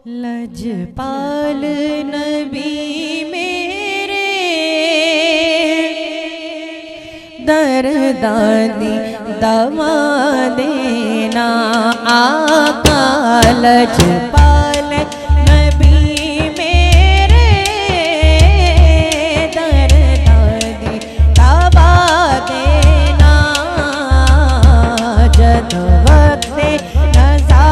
लजपाल नबी मेरे दरदादी दवा देना आका। लजपाल नबी मेरे दरदादी दवा देना जद वक्त नज़ा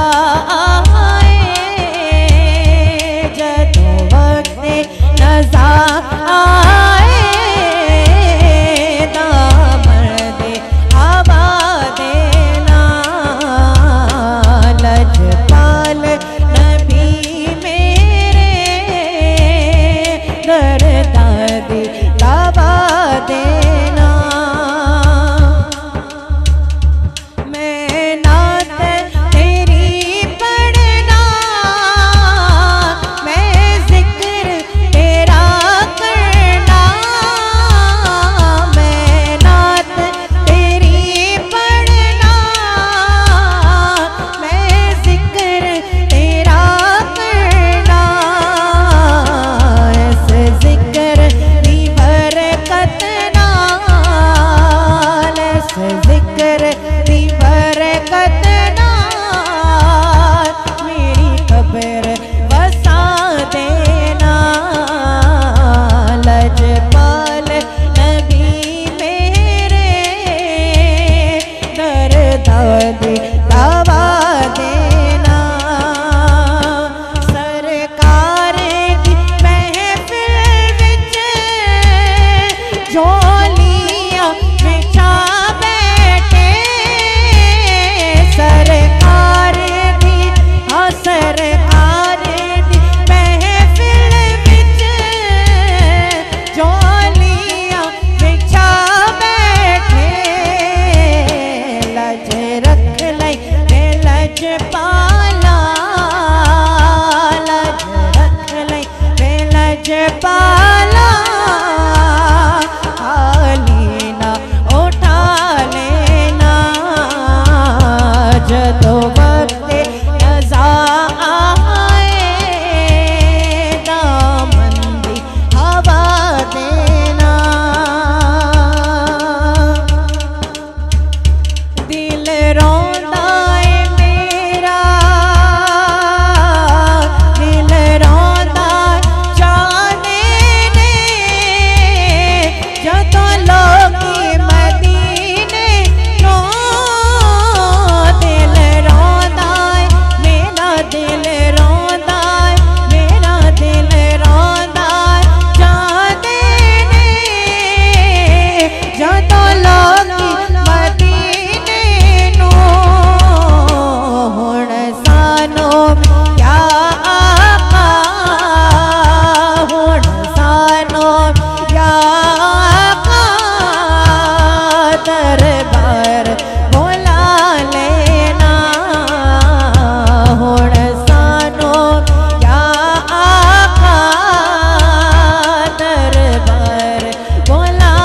लजपाला हालीना उठा लेना जदों वक्त नज़ा आए दामन दी हवा देना। दिल रोंदा है मेरा दिल रोंदा जाने ने जदों लोकी मदीने नो दिल रोंदा है मेरा दिल रोंदा है मेरा दिल रोंदा जाने ने जदों लोकी मदीने नो हुण सानो क्या आका हुण सानो क्या आका दरबार बुला लेना हुण सानो क्या आका दरबार बुला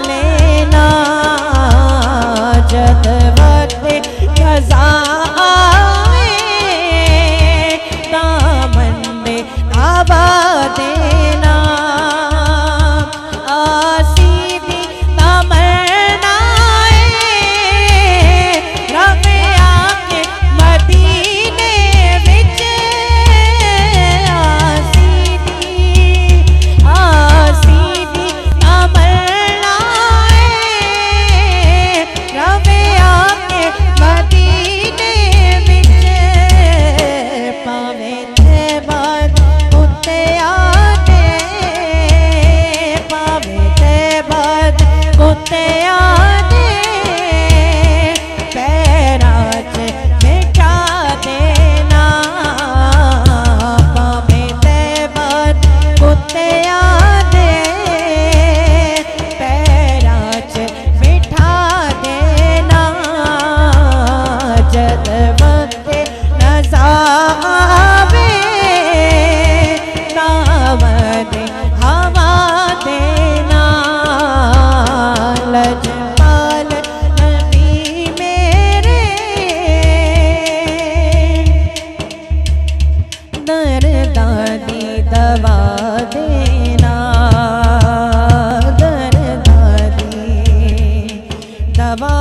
लेना जद वक्त क़ज़ा आवे दामन में आवा देना। आसीदी तमन्नाए रवे आके मदीने विच आसीदी तमन्नाए रवे आके मदीने विच पावे ते बाद कुत्ते आते पावे ते बाद कुत्ते आते पैरां च बिठा देना पावे ते बाद कुत्ते आते पैरां च बिठा देना जद वक्त नज़ा आवे दरदादी दवा देना, दरदादी दवा